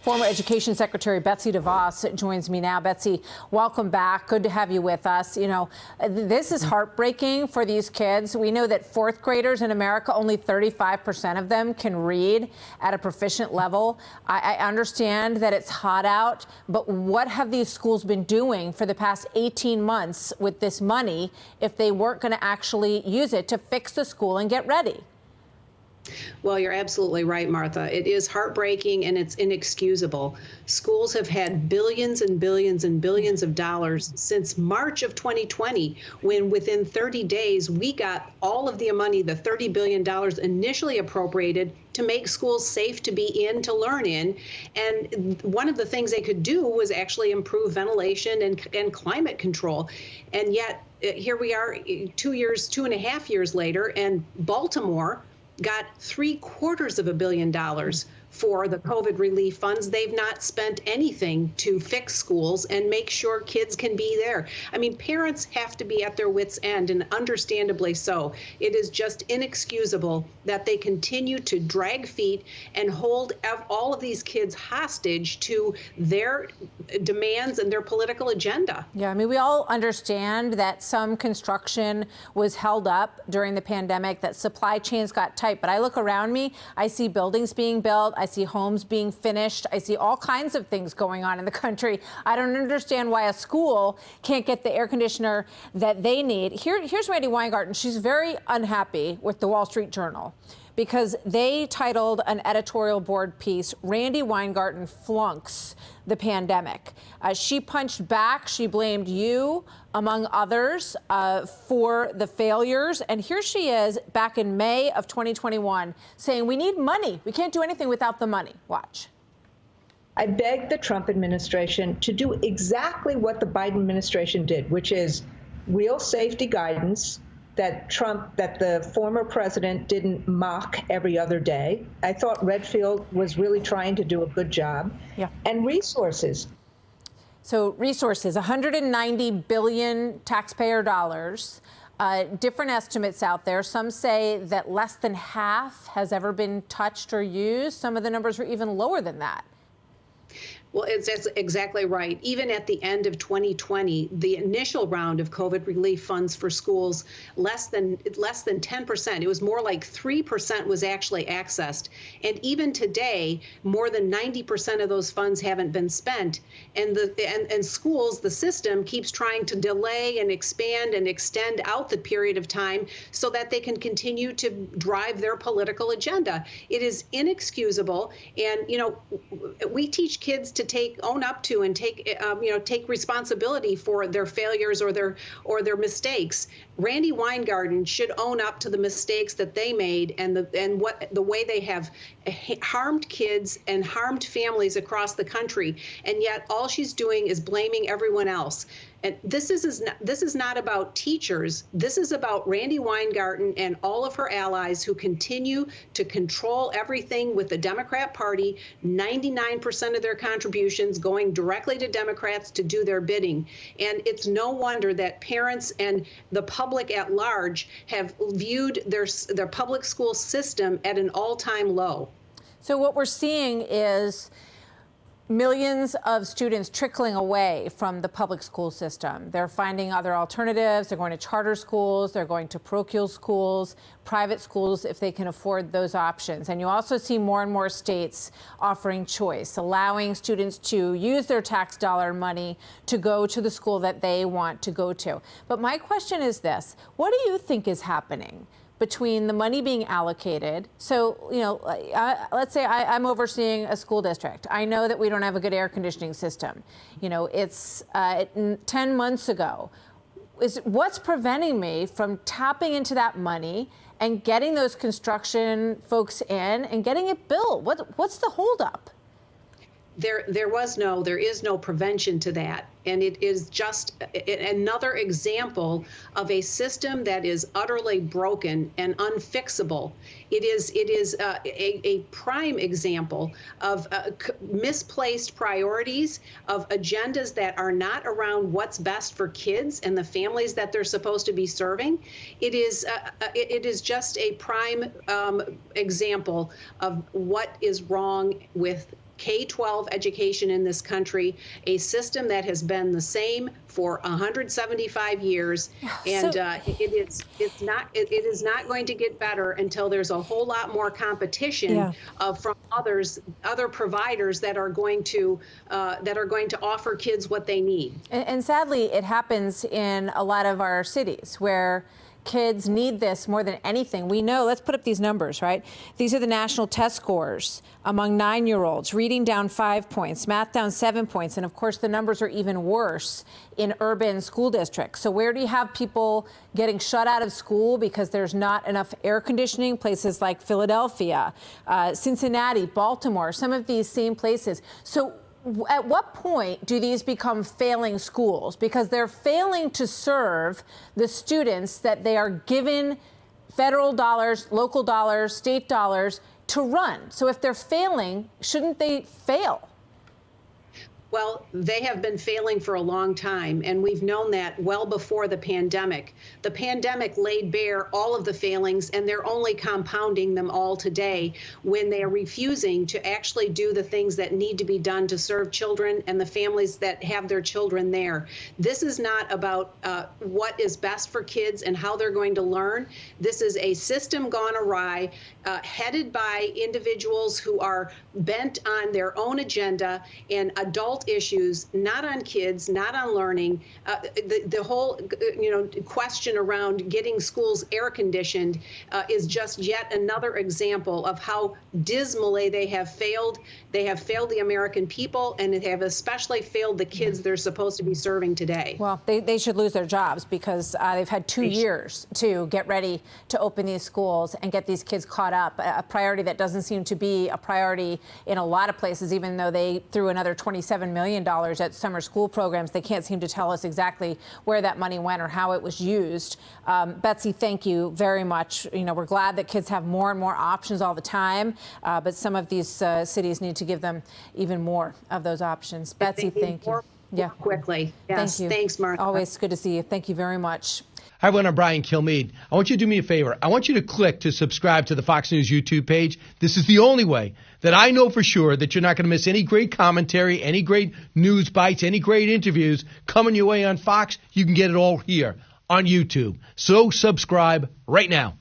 Former Education Secretary Betsy DeVos joins me now. Betsy, welcome back. Good to have you with us. You know, this is heartbreaking for these kids. We know that fourth graders in America, only 35% of them can read at a proficient level. I understand that it's hot out, but what have these schools been doing for the past 18 months with this money if they weren't going to actually use it to fix the school and get ready? Well, you're absolutely right, Martha. It is heartbreaking and it's inexcusable. Schools have had billions and billions and billions of dollars since March of 2020, when within 30 days we got all of the money, the $30 billion initially appropriated to make schools safe to be in, to learn in. And one of the things they could do was actually improve ventilation and climate control. And yet here we are 2.5 years later, and Baltimore got $750 million for the COVID relief funds. They've not spent anything to fix schools and make sure kids can be there. I mean, parents have to be at their wits' end, and understandably so. It is just inexcusable that they continue to drag feet and hold all of these kids hostage to their demands and their political agenda. Yeah, I mean, we all understand that some construction was held up during the pandemic, that supply chains got tight. But I look around me, I see buildings being built, I see homes being finished, I see all kinds of things going on in the country. I don't understand why a school can't get the air conditioner that they need. Here's Randi Weingarten. She's very unhappy with the Wall Street Journal because they titled an editorial board piece, "Randi Weingarten Flunks the Pandemic." She punched back. She blamed you, among others, for the failures. And here she is back in May of 2021 saying we need money. We can't do anything without the money. Watch. I begged the Trump administration to do exactly what the Biden administration did, which is real safety guidance that the former president didn't mock every other day. I thought Redfield was really trying to do a good job. Yeah. And resources. So resources, 190 billion taxpayer dollars. Different estimates out there. Some say that less than half has ever been touched or used. Some of the numbers are even lower than that. Well, that's exactly right. Even at the end of 2020, the initial round of COVID relief funds for schools, less than 10%. It was more like 3% was actually accessed. And even today, more than 90% of those funds haven't been spent. And schools, the system keeps trying to delay and expand and extend out the period of time so that they can continue to drive their political agenda. It is inexcusable. And, you know, we teach kids to own up to and take responsibility for their failures or their mistakes. Randi Weingarten should own up to the mistakes that they made and the way they have harmed kids and harmed families across the country. And yet all she's doing is blaming everyone else. And this is not about teachers. This is about Randi Weingarten and all of her allies who continue to control everything with the Democrat Party, 99% of their contributions going directly to Democrats to do their bidding. And it's no wonder that parents and the public at large have viewed their public school system at an all-time low. So what we're seeing is millions of students trickling away from the public school system. They're finding other alternatives. They're going to charter schools. They're going to parochial schools, private schools, if they can afford those options. And you also see more and more states offering choice, allowing students to use their tax dollar money to go to the school that they want to go to. But my question is this: what do you think is happening between the money being allocated? So, you know, let's say I'm overseeing a school district. I know that we don't have a good air conditioning system. You know, it's 10 months ago. What's preventing me from tapping into that money and getting those construction folks in and getting it built? What's the holdup? There is no prevention to that. And it is just another example of a system that is utterly broken and unfixable. It is a prime example of misplaced priorities, of agendas that are not around what's best for kids and the families that they're supposed to be serving. It is just a prime example of what is wrong with K-12 education in this country, a system that has been the same for 175 years, and it is not going to get better until there's a whole lot more competition from other providers that are going to offer kids what they need. And sadly, it happens in a lot of our cities where kids need this more than anything. We know, let's put up these numbers, right? These are the national test scores among 9-year-olds, reading down 5 points, math down 7 points. And of course, the numbers are even worse in urban school districts. So where do you have people getting shut out of school because there's not enough air conditioning? Places like Philadelphia, Cincinnati, Baltimore, some of these same places. So at what point do these become failing schools? Because they're failing to serve the students that they are given federal dollars, local dollars, state dollars to run. So if they're failing, shouldn't they fail? Well, they have been failing for a long time, and we've known that well before the pandemic. The pandemic laid bare all of the failings, and they're only compounding them all today when they are refusing to actually do the things that need to be done to serve children and the families that have their children there. This is not about what is best for kids and how they're going to learn. This is a system gone awry, headed by individuals who are bent on their own agenda and adult issues, not on kids, not on learning. The whole question around getting schools air conditioned is just yet another example of how dismally they have failed. They have failed the American people, and they have especially failed the kids they're supposed to be serving today. Well, they should lose their jobs because they've had 2 years to get ready to open these schools and get these kids caught up, a priority that doesn't seem to be a priority in a lot of places, even though they threw another $27 million at summer school programs. They can't seem to tell us exactly where that money went or how it was used. Betsy, thank you very much. We're glad that kids have more and more options all the time, but some of these cities need to give them even more of those options. Betsy, thank you. More quickly. Yes. Thank you. Thanks, Martha. Always good to see you. Thank you very much. Hi, everyone. I'm Brian Kilmeade. I want you to do me a favor. I want you to click to subscribe to the Fox News YouTube page. This is the only way that I know for sure that you're not going to miss any great commentary, any great news bites, any great interviews coming your way on Fox. You can get it all here on YouTube. So subscribe right now.